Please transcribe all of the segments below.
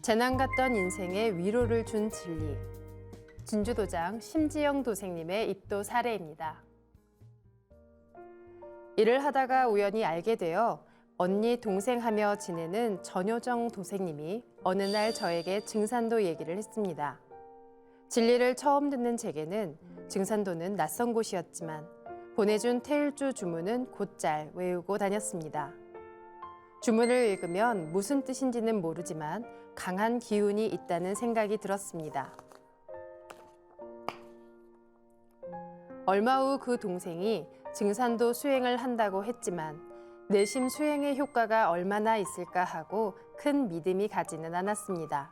재난 같던 인생에 위로를 준 진리. 진주도장 심지영 도생님의 입도 사례입니다. 일을 하다가 우연히 알게 되어 언니 동생하며 지내는 전효정 도생님이 어느 날 저에게 증산도 얘기를 했습니다. 진리를 처음 듣는 제게는 증산도는 낯선 곳이었지만 보내준 태일주 주문은 곧잘 외우고 다녔습니다. 주문을 읽으면 무슨 뜻인지는 모르지만 강한 기운이 있다는 생각이 들었습니다. 얼마 후 그 동생이 증산도 수행을 한다고 했지만 내심 수행의 효과가 얼마나 있을까 하고 큰 믿음이 가지는 않았습니다.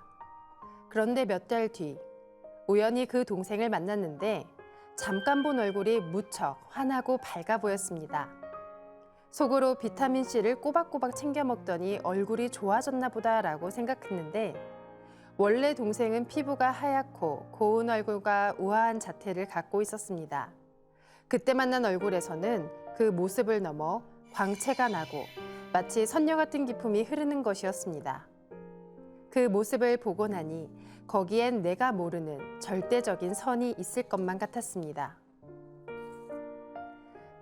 그런데 몇 달 뒤 우연히 그 동생을 만났는데 잠깐 본 얼굴이 무척 환하고 밝아 보였습니다. 속으로 비타민C를 꼬박꼬박 챙겨 먹더니 얼굴이 좋아졌나 보다라고 생각했는데 원래 동생은 피부가 하얗고 고운 얼굴과 우아한 자태를 갖고 있었습니다. 그때 만난 얼굴에서는 그 모습을 넘어 광채가 나고 마치 선녀 같은 기품이 흐르는 것이었습니다. 그 모습을 보고 나니 거기엔 내가 모르는 절대적인 선이 있을 것만 같았습니다.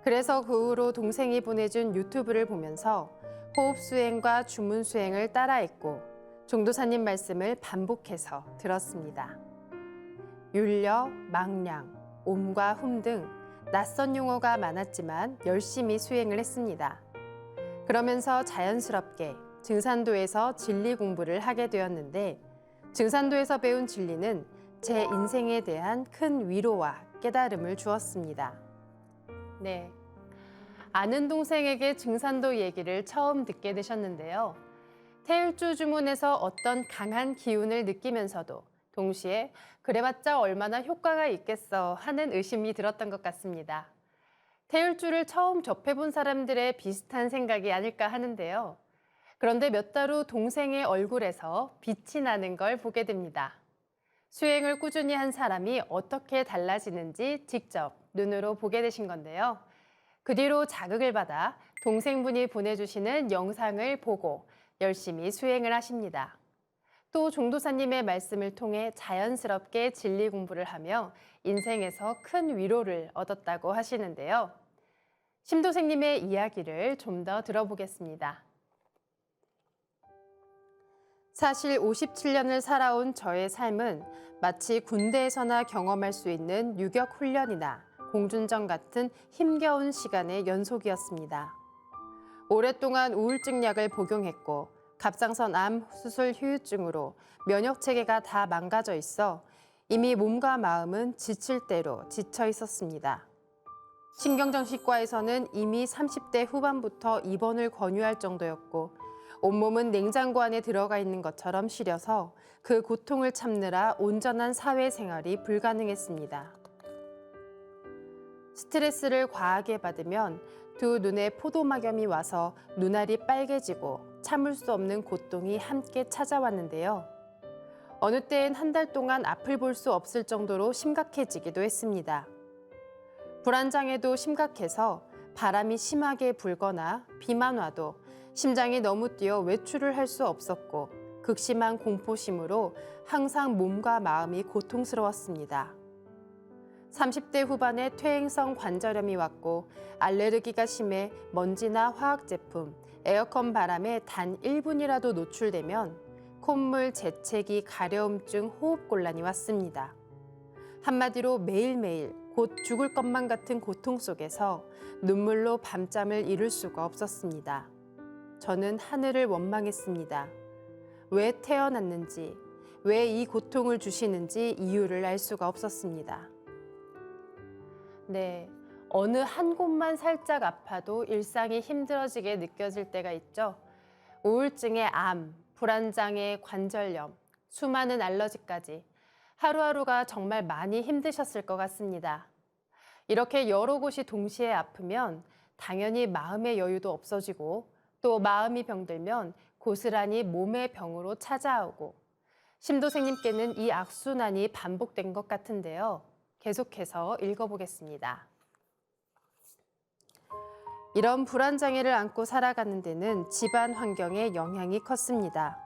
그래서 그 후로 동생이 보내준 유튜브를 보면서 호흡 수행과 주문 수행을 따라했고 종도사님 말씀을 반복해서 들었습니다. 율려, 망량, 옴과 훔 등 낯선 용어가 많았지만 열심히 수행을 했습니다. 그러면서 자연스럽게 증산도에서 진리 공부를 하게 되었는데 증산도에서 배운 진리는 제 인생에 대한 큰 위로와 깨달음을 주었습니다. 네, 아는 동생에게 증산도 얘기를 처음 듣게 되셨는데요. 태일주 주문에서 어떤 강한 기운을 느끼면서도 동시에 그래봤자 얼마나 효과가 있겠어 하는 의심이 들었던 것 같습니다. 태일주를 처음 접해본 사람들의 비슷한 생각이 아닐까 하는데요. 그런데 몇 달 후 동생의 얼굴에서 빛이 나는 걸 보게 됩니다. 수행을 꾸준히 한 사람이 어떻게 달라지는지 직접 눈으로 보게 되신 건데요. 그 뒤로 자극을 받아 동생분이 보내주시는 영상을 보고 열심히 수행을 하십니다. 또 종도사님의 말씀을 통해 자연스럽게 진리 공부를 하며 인생에서 큰 위로를 얻었다고 하시는데요. 심도생님의 이야기를 좀 더 들어보겠습니다. 사실 57년을 살아온 저의 삶은 마치 군대에서나 경험할 수 있는 유격 훈련이나 공준전 같은 힘겨운 시간의 연속이었습니다. 오랫동안 우울증 약을 복용했고 갑상선 암 수술 후유증으로 면역 체계가 다 망가져 있어 이미 몸과 마음은 지칠 대로 지쳐 있었습니다. 신경정신과에서는 이미 30대 후반부터 입원을 권유할 정도였고 온몸은 냉장고 안에 들어가 있는 것처럼 시려서 그 고통을 참느라 온전한 사회생활이 불가능했습니다. 스트레스를 과하게 받으면 두 눈에 포도막염이 와서 눈알이 빨개지고 참을 수 없는 고통이 함께 찾아왔는데요. 어느 때엔 한 달 동안 앞을 볼 수 없을 정도로 심각해지기도 했습니다. 불안장애도 심각해서 바람이 심하게 불거나 비만 와도 심장이 너무 뛰어 외출을 할 수 없었고 극심한 공포심으로 항상 몸과 마음이 고통스러웠습니다. 30대 후반에 퇴행성 관절염이 왔고 알레르기가 심해 먼지나 화학제품, 에어컨 바람에 단 1분이라도 노출되면 콧물, 재채기, 가려움증, 호흡곤란이 왔습니다. 한마디로 매일매일 곧 죽을 것만 같은 고통 속에서 눈물로 밤잠을 이룰 수가 없었습니다. 저는 하늘을 원망했습니다. 왜 태어났는지, 왜 이 고통을 주시는지 이유를 알 수가 없었습니다. 네, 어느 한 곳만 살짝 아파도 일상이 힘들어지게 느껴질 때가 있죠. 우울증의 암, 불안장애, 관절염, 수많은 알러지까지 하루하루가 정말 많이 힘드셨을 것 같습니다. 이렇게 여러 곳이 동시에 아프면 당연히 마음의 여유도 없어지고 또 마음이 병들면 고스란히 몸의 병으로 찾아오고 심도생님께는 이 악순환이 반복된 것 같은데요. 계속해서 읽어보겠습니다. 이런 불안장애를 안고 살아가는 데는 집안 환경의 영향이 컸습니다.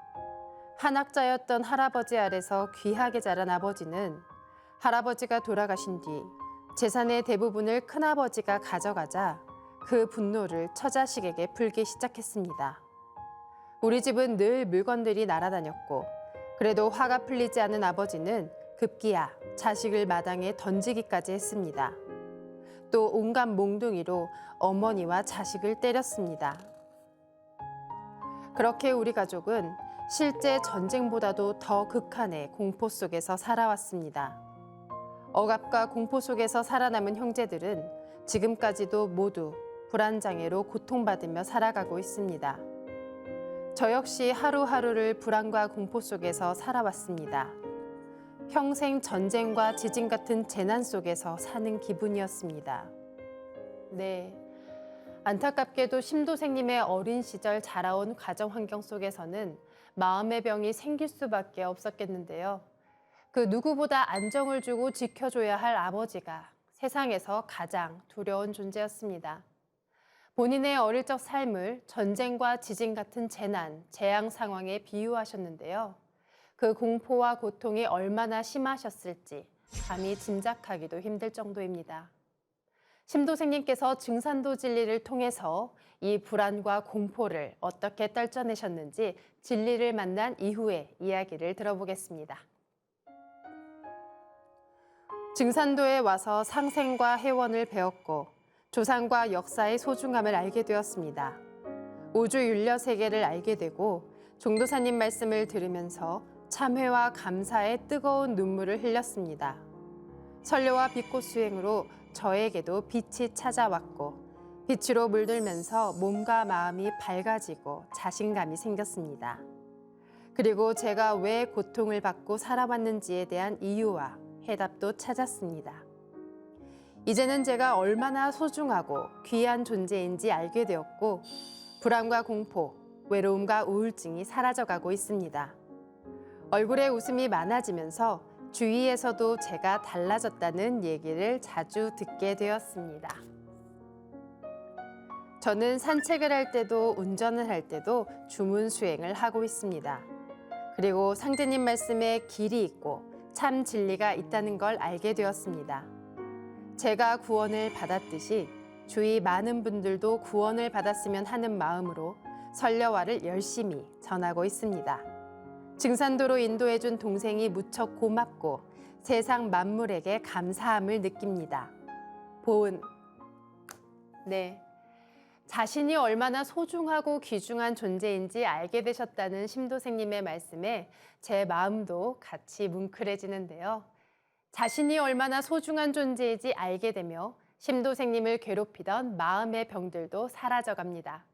한학자였던 할아버지 아래서 귀하게 자란 아버지는 할아버지가 돌아가신 뒤 재산의 대부분을 큰아버지가 가져가자 그 분노를 처자식에게 풀기 시작했습니다. 우리 집은 늘 물건들이 날아다녔고 그래도 화가 풀리지 않은 아버지는 급기야 자식을 마당에 던지기까지 했습니다. 또 온갖 몽둥이로 어머니와 자식을 때렸습니다. 그렇게 우리 가족은 실제 전쟁보다도 더 극한의 공포 속에서 살아왔습니다. 억압과 공포 속에서 살아남은 형제들은 지금까지도 모두 불안장애로 고통받으며 살아가고 있습니다. 저 역시 하루하루를 불안과 공포 속에서 살아왔습니다. 평생 전쟁과 지진 같은 재난 속에서 사는 기분이었습니다. 네, 안타깝게도 심도생님의 어린 시절 자라온 가정 환경 속에서는 마음의 병이 생길 수밖에 없었겠는데요. 그 누구보다 안정을 주고 지켜줘야 할 아버지가 세상에서 가장 두려운 존재였습니다. 본인의 어릴 적 삶을 전쟁과 지진 같은 재난, 재앙 상황에 비유하셨는데요. 그 공포와 고통이 얼마나 심하셨을지 감히 짐작하기도 힘들 정도입니다. 심도생님께서 증산도 진리를 통해서 이 불안과 공포를 어떻게 떨쳐내셨는지 진리를 만난 이후의 이야기를 들어보겠습니다. 증산도에 와서 상생과 해원을 배웠고 조상과 역사의 소중함을 알게 되었습니다. 우주 윤려 세계를 알게 되고 종도사님 말씀을 들으면서 참회와 감사의 뜨거운 눈물을 흘렸습니다. 설교와 빛꽃 수행으로 저에게도 빛이 찾아왔고 빛으로 물들면서 몸과 마음이 밝아지고 자신감이 생겼습니다. 그리고 제가 왜 고통을 받고 살아왔는지에 대한 이유와 해답도 찾았습니다. 이제는 제가 얼마나 소중하고 귀한 존재인지 알게 되었고 불안과 공포, 외로움과 우울증이 사라져가고 있습니다. 얼굴에 웃음이 많아지면서 주위에서도 제가 달라졌다는 얘기를 자주 듣게 되었습니다. 저는 산책을 할 때도 운전을 할 때도 주문 수행을 하고 있습니다. 그리고 상제님 말씀에 길이 있고 참 진리가 있다는 걸 알게 되었습니다. 제가 구원을 받았듯이 주위 많은 분들도 구원을 받았으면 하는 마음으로 설려화를 열심히 전하고 있습니다. 증산도로 인도해준 동생이 무척 고맙고 세상 만물에게 감사함을 느낍니다. 보은. 네, 자신이 얼마나 소중하고 귀중한 존재인지 알게 되셨다는 심도생님의 말씀에 제 마음도 같이 뭉클해지는데요. 자신이 얼마나 소중한 존재인지 알게 되며 심도생님을 괴롭히던 마음의 병들도 사라져갑니다.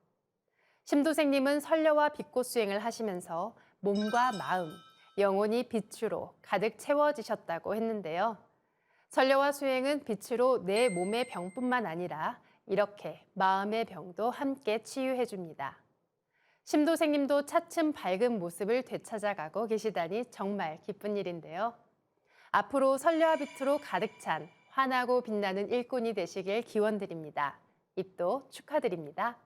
심도생님은 설려와 빛꽃 수행을 하시면서 몸과 마음, 영혼이 빛으로 가득 채워지셨다고 했는데요. 설려와 수행은 빛으로 내 몸의 병뿐만 아니라 이렇게 마음의 병도 함께 치유해 줍니다. 심도생님도 차츰 밝은 모습을 되찾아가고 계시다니 정말 기쁜 일인데요. 앞으로 설려와 빛으로 가득 찬 환하고 빛나는 일꾼이 되시길 기원드립니다. 입도 축하드립니다.